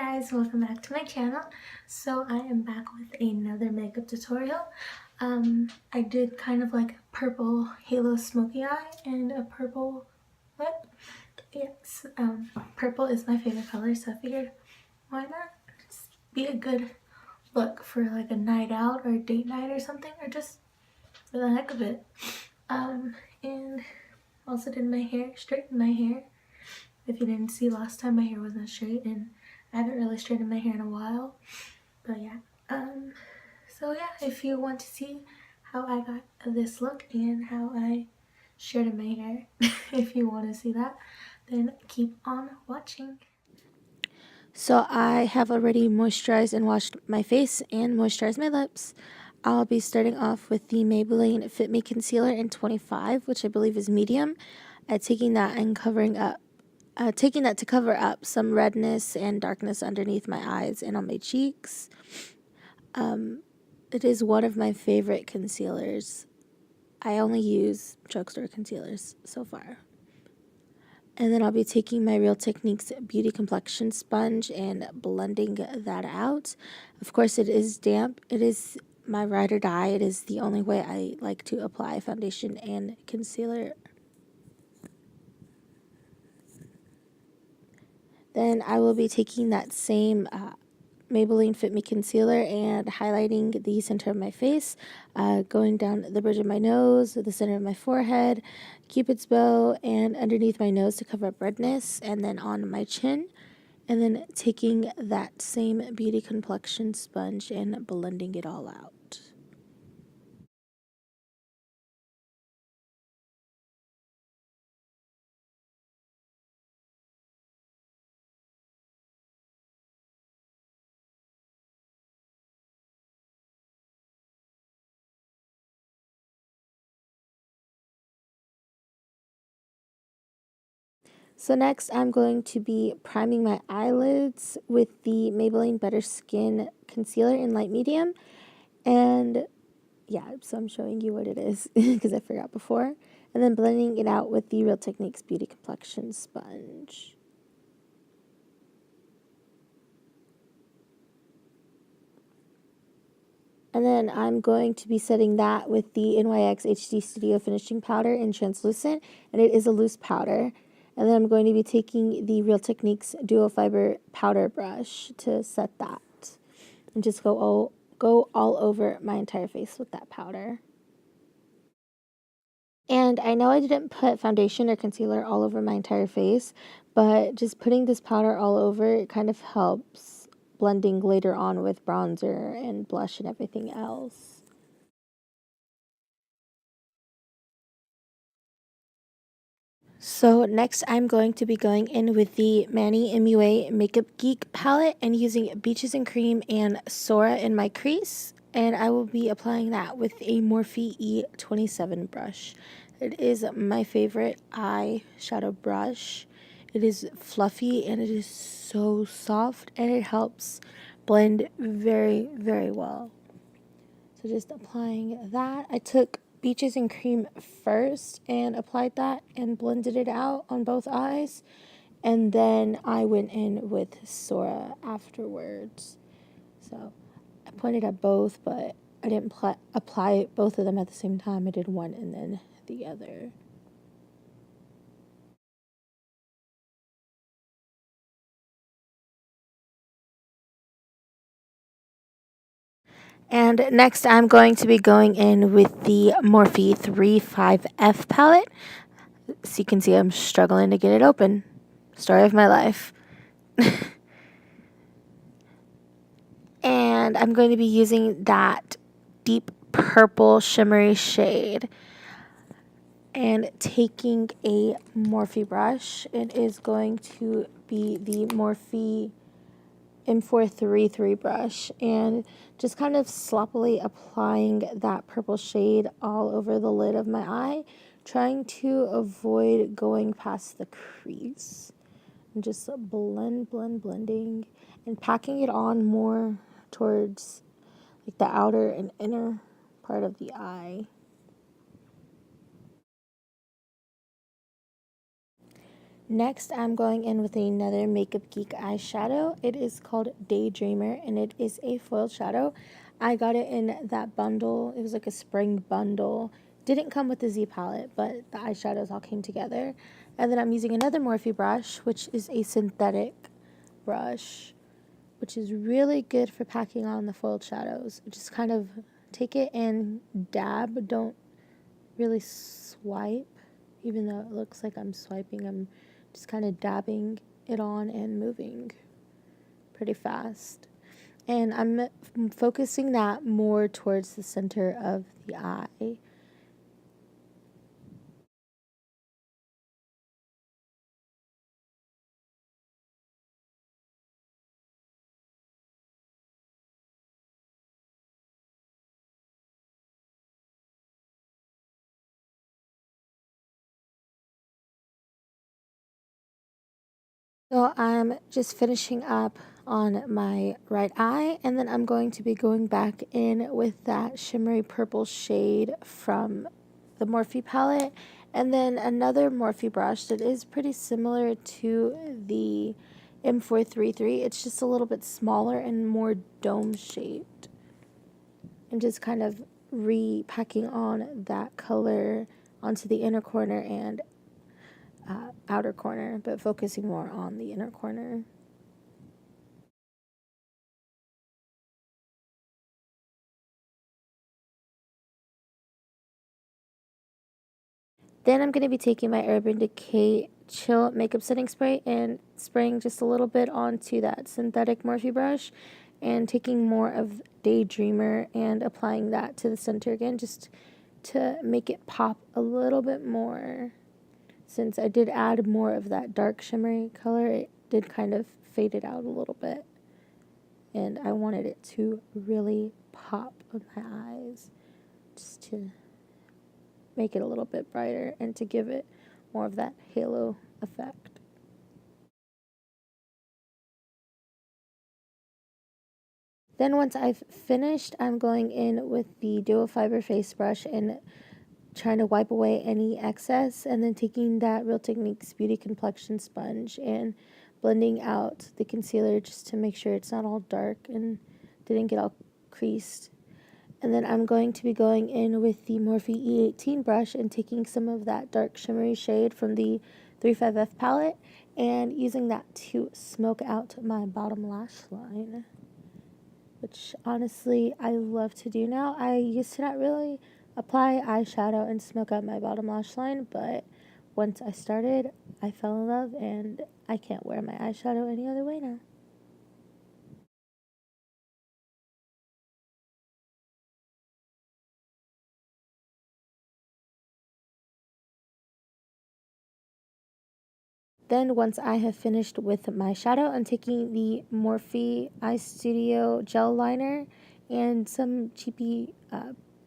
guys, welcome back to my channel. So I am back with another makeup tutorial. I did kind of like a purple halo smoky eye and a purple lip. Yes, purple is my favorite color, so I figured why not just be a good look for like a night out or a date night or something, or just for the heck of it. And also did my hair, straightened my hair. If you didn't see last time, my hair wasn't straight and I haven't really straightened my hair in a while. But yeah, so yeah, if you want to see how I got this look and how I straightened my hair, if you want to see that, then keep on watching. So I have already moisturized and washed my face and moisturized my lips. I'll be starting off with the Maybelline Fit Me Concealer in 25, which I believe is medium. Taking that and taking that to cover up some redness and darkness underneath my eyes and on my cheeks. It is one of my favorite concealers. I only use drugstore concealers so far. And then I'll be taking my Real Techniques Beauty Complexion Sponge and blending that out. Of course, it is damp. It is my ride or die. It is the only way I like to apply foundation and concealer. Then I will be taking that same Maybelline Fit Me Concealer and highlighting the center of my face, going down the bridge of my nose, the center of my forehead, Cupid's bow, and underneath my nose to cover up redness, and then on my chin. And then taking that same Beauty Complexion sponge and blending it all out. So next I'm going to be priming my eyelids with the Maybelline Better Skin Concealer in light medium. And yeah, so I'm showing you what it is because I forgot before. And then blending it out with the Real Techniques Beauty Complexion Sponge. And then I'm going to be setting that with the NYX HD Studio Finishing Powder in Translucent. And it is a loose powder. And then I'm going to be taking the Real Techniques Duo Fiber Powder Brush to set that. And just go all over my entire face with that powder. And I know I didn't put foundation or concealer all over my entire face, but just putting this powder all over, it kind of helps blending later on with bronzer and blush and everything else. So next I'm going to be going in with the Manny MUA Makeup Geek palette and using Beaches and Cream and Sora in my crease. And I will be applying that with a Morphe E27 brush. It is my favorite eyeshadow brush. It is fluffy and it is so soft and it helps blend very, very well. So just applying that. I took Beaches and Cream first and applied that and blended it out on both eyes. And then I went in with Sora afterwards. So I pointed at both, but I didn't apply both of them at the same time. I did one and then the other. And next I'm going to be going in with the Morphe 35F palette. So you can see I'm struggling to get it open. Story of my life. And I'm going to be using that deep purple shimmery shade. And taking a Morphe brush, it is going to be the Morphe M433 brush. And just kind of sloppily applying that purple shade all over the lid of my eye, trying to avoid going past the crease. And just blending, and packing it on more towards like the outer and inner part of the eye. Next, I'm going in with another Makeup Geek eyeshadow. It is called Daydreamer, and it is a foiled shadow. I got it in that bundle. It was like a spring bundle. Didn't come with the Z palette, but the eyeshadows all came together. And then I'm using another Morphe brush, which is a synthetic brush, which is really good for packing on the foiled shadows. Just kind of take it and dab. Don't really swipe, even though it looks like I'm swiping. I'm just kind of dabbing it on and moving pretty fast. And I'm focusing that more towards the center of the eye. So I'm just finishing up on my right eye, and then I'm going to be going back in with that shimmery purple shade from the Morphe palette, and then another Morphe brush that is pretty similar to the M433. It's just a little bit smaller and more dome shaped. And just kind of repacking on that color onto the inner corner and outer corner, but focusing more on the inner corner. Then I'm going to be taking my Urban Decay Chill Makeup Setting Spray and spraying just a little bit onto that synthetic Morphe brush and taking more of Daydreamer and applying that to the center again just to make it pop a little bit more. Since I did add more of that dark shimmery color, it did kind of fade it out a little bit. And I wanted it to really pop on my eyes just to make it a little bit brighter and to give it more of that halo effect. Then once I've finished, I'm going in with the Duo Fiber Face Brush and trying to wipe away any excess, and then taking that Real Techniques Beauty Complexion Sponge and blending out the concealer just to make sure it's not all dark and didn't get all creased. And then I'm going to be going in with the Morphe E18 brush and taking some of that dark shimmery shade from the 35F palette and using that to smoke out my bottom lash line, which honestly I love to do now. I used to not really apply eyeshadow and smoke out my bottom lash line, but once I started, I fell in love and I can't wear my eyeshadow any other way now. Then once I have finished with my shadow, I'm taking the Morphe Eye Studio gel liner and some cheapy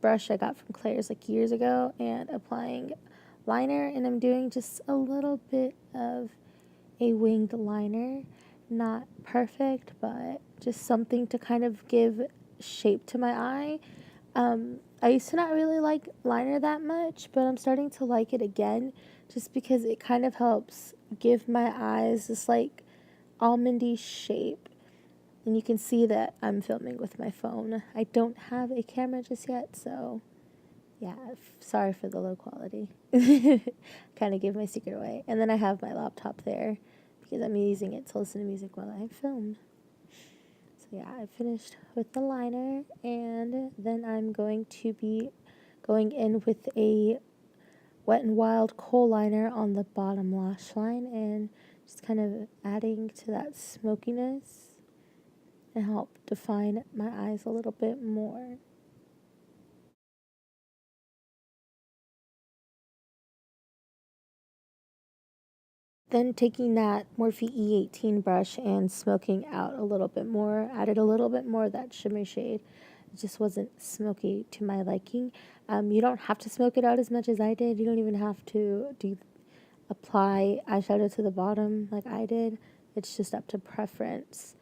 brush I got from Claire's like years ago and applying liner, and I'm doing just a little bit of a winged liner. Not perfect, but just something to kind of give shape to my eye. I used to not really like liner that much, but I'm starting to like it again just because it kind of helps give my eyes this like almondy shape. And you can see that I'm filming with my phone. I don't have a camera just yet, so yeah, sorry for the low quality. Kind of gave my secret away. And then I have my laptop there because I'm using it to listen to music while I film. So yeah, I finished with the liner, and then I'm going to be going in with a Wet n Wild kohl liner on the bottom lash line and just kind of adding to that smokiness and help define my eyes a little bit more. Then taking that Morphe E18 brush and smoking out a little bit more, added a little bit more of that shimmer shade. It just wasn't smoky to my liking. You don't have to smoke it out as much as I did. You don't even have to apply eyeshadow to the bottom like I did. It's just up to preference.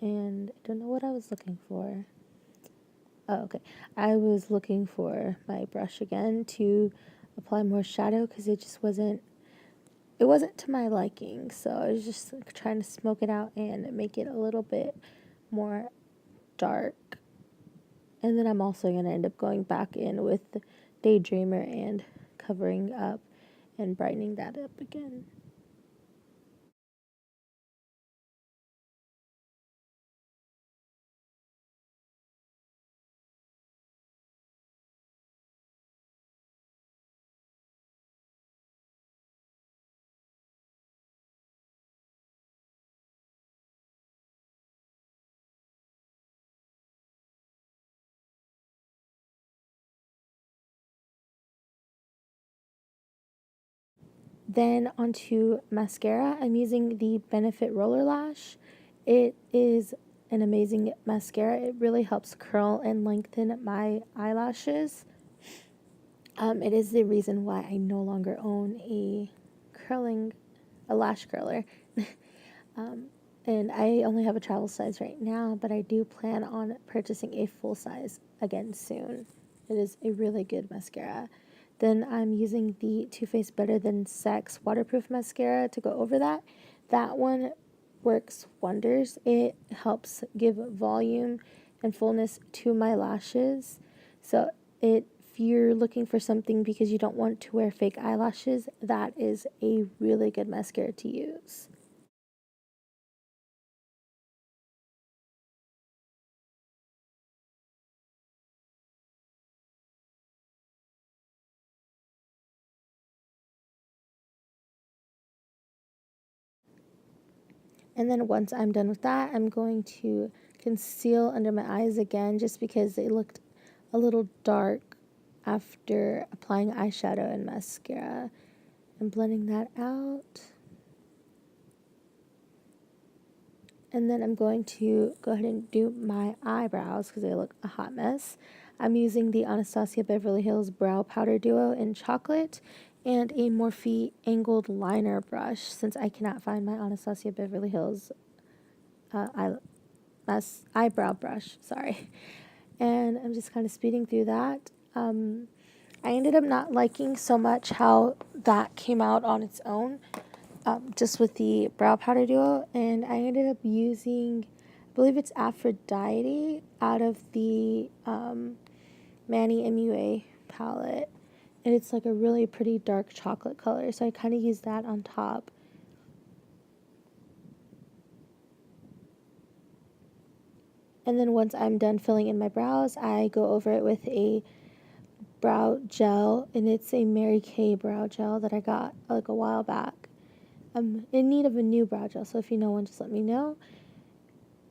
And I don't know what I was looking for. Oh, okay. I was looking for my brush again to apply more shadow because it just wasn't it wasn't to my liking, so I was just like, trying to smoke it out and make it a little bit more dark. And then I'm also going to end up going back in with Daydreamer and covering up and brightening that up again. Then onto mascara. I'm using the Benefit Roller Lash. It is an amazing mascara. It really helps curl and lengthen my eyelashes. It is the reason why I no longer own a lash curler. um, and I only have a travel size right now, but I do plan on purchasing a full size again soon. It is a really good mascara. Then I'm using the Too Faced Better Than Sex waterproof mascara to go over that. That one works wonders. It helps give volume and fullness to my lashes. So if you're looking for something because you don't want to wear fake eyelashes, that is a really good mascara to use. And then once I'm done with that, I'm going to conceal under my eyes again just because they looked a little dark after applying eyeshadow and mascara. I'm blending that out. And then I'm going to go ahead and do my eyebrows because they look a hot mess. I'm using the Anastasia Beverly Hills Brow Powder Duo in chocolate and a Morphe angled liner brush since I cannot find my Anastasia Beverly Hills eyebrow brush. Sorry. And I'm just kind of speeding through that. I ended up not liking so much how that came out on its own, just with the brow powder duo, and I ended up using, I believe it's Aphrodite out of the Manny MUA palette, and it's like a really pretty dark chocolate color, so I kind of used that on top. And then once I'm done filling in my brows, I go over it with a brow gel, and it's a Mary Kay brow gel that I got like a while back. I'm in need of a new brow gel, so if you know one, just let me know.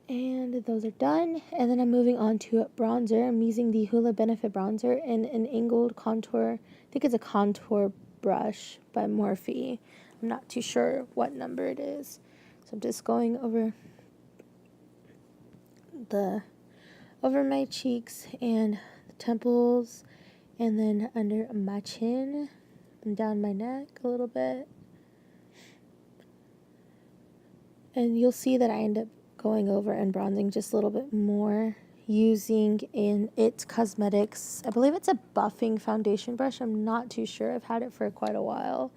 And those are done. And then I'm moving on to bronzer. I'm using the Hoola Benefit bronzer in an angled contour. I think it's a contour brush by Morphe. I'm not too sure what number it is. So I'm just going over my cheeks and the temples, and then under my chin and down my neck a little bit. And you'll see that I end up going over and bronzing just a little bit more using in It Cosmetics. I believe it's a buffing foundation brush. I'm not too sure. I've had it for quite a while.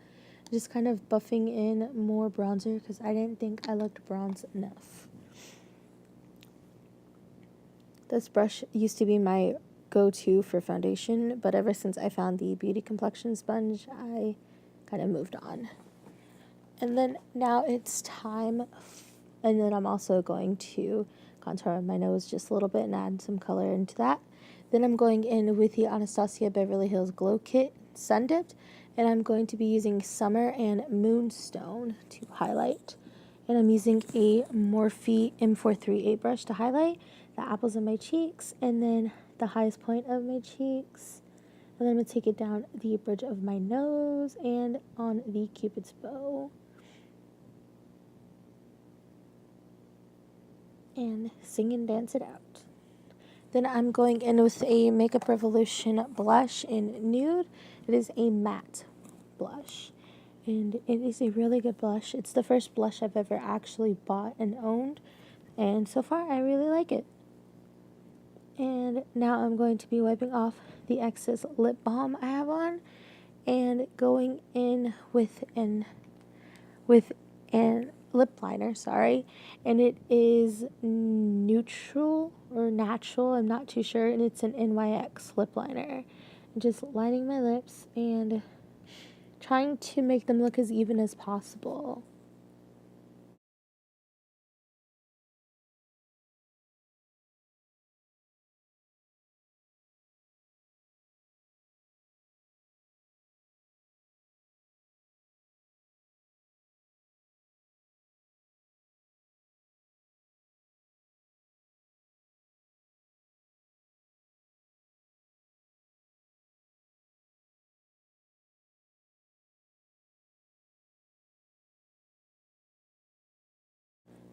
Just kind of buffing in more bronzer because I didn't think I looked bronze enough. This brush used to be my go-to for foundation, but ever since I found the Beauty Complexion sponge, I kind of moved on. And then now it's time, and then I'm also going to contour my nose just a little bit and add some color into that. Then I'm going in with the Anastasia Beverly Hills Glow Kit Sun Dipped, and I'm going to be using Summer and Moonstone to highlight. And I'm using a Morphe M438 brush to highlight the apples of my cheeks and then the highest point of my cheeks. And then I'm going to take it down the bridge of my nose and on the Cupid's bow. And sing and dance it out. Then I'm going in with a Makeup Revolution blush in Nude. It is a matte blush, and it is a really good blush. It's the first blush I've ever actually bought and owned, and so far I really like it. And now I'm going to be wiping off the excess lip balm I have on and going in with an with an lip liner, sorry, and it is neutral or natural, I'm not too sure, and it's an NYX lip liner. I'm just lining my lips and trying to make them look as even as possible.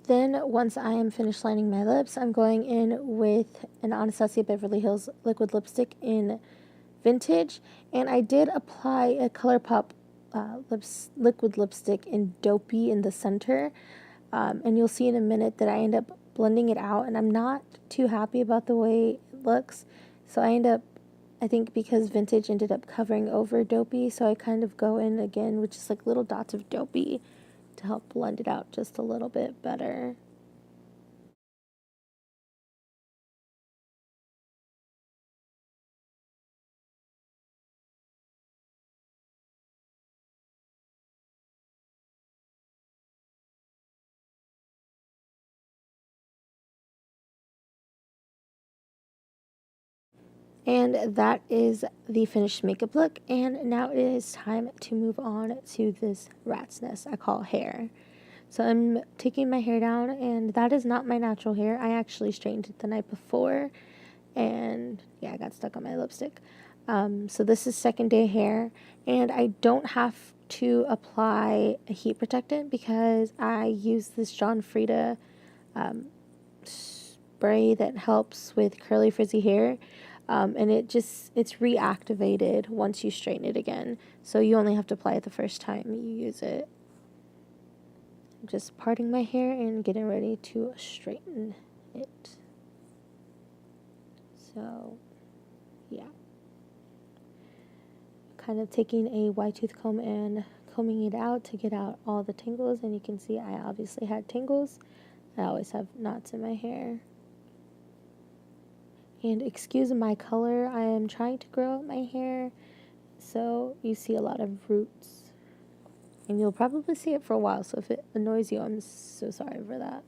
Then, once I am finished lining my lips, I'm going in with an Anastasia Beverly Hills liquid lipstick in Vintage, and I did apply a ColourPop liquid lipstick in Dopey in the center, and you'll see in a minute that I end up blending it out, and I'm not too happy about the way it looks, so I think because Vintage ended up covering over Dopey, so I kind of go in again with just like little dots of Dopey to help blend it out just a little bit better. And that is the finished makeup look. And now it is time to move on to this rat's nest I call hair. So I'm taking my hair down, and that is not my natural hair. I actually straightened it the night before, and yeah, I got stuck on my lipstick. So this is second day hair, and I don't have to apply a heat protectant because I use this John Frieda spray that helps with curly frizzy hair, and it's reactivated once you straighten it again, so you only have to apply it the first time you use it. I'm just parting my hair and getting ready to straighten it. So yeah, kind of taking a wide tooth comb and combing it out to get out all the tangles, and you can see I obviously had tangles. I always have knots in my hair. And excuse my color, I am trying to grow out my hair, so you see a lot of roots. And you'll probably see it for a while, so if it annoys you, I'm so sorry for that.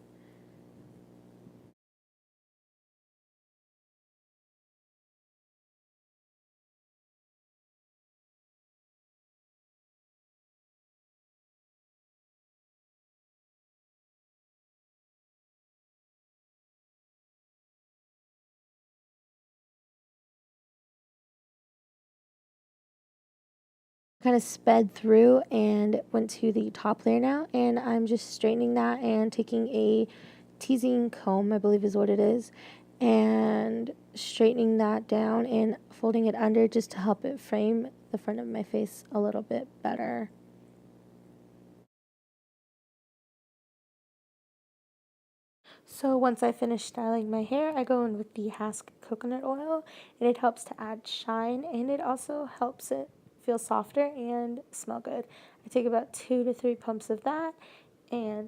Kind of sped through and went to the top layer now, and I'm just straightening that and taking a teasing comb, I believe is what it is, and straightening that down and folding it under just to help it frame the front of my face a little bit better. So once I finish styling my hair, I go in with the Hask coconut oil, and it helps to add shine, and it also helps it feel softer and smell good. I take about 2 to 3 pumps of that and,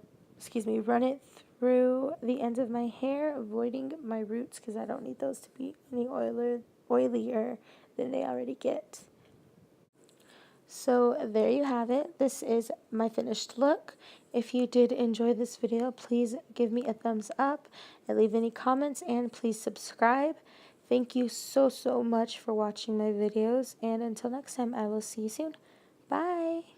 run it through the ends of my hair, avoiding my roots because I don't need those to be any oilier than they already get. So there you have it. This is my finished look. If you did enjoy this video, please give me a thumbs up and leave any comments, and please subscribe. Thank you so much for watching my videos, and until next time, I will see you soon. Bye!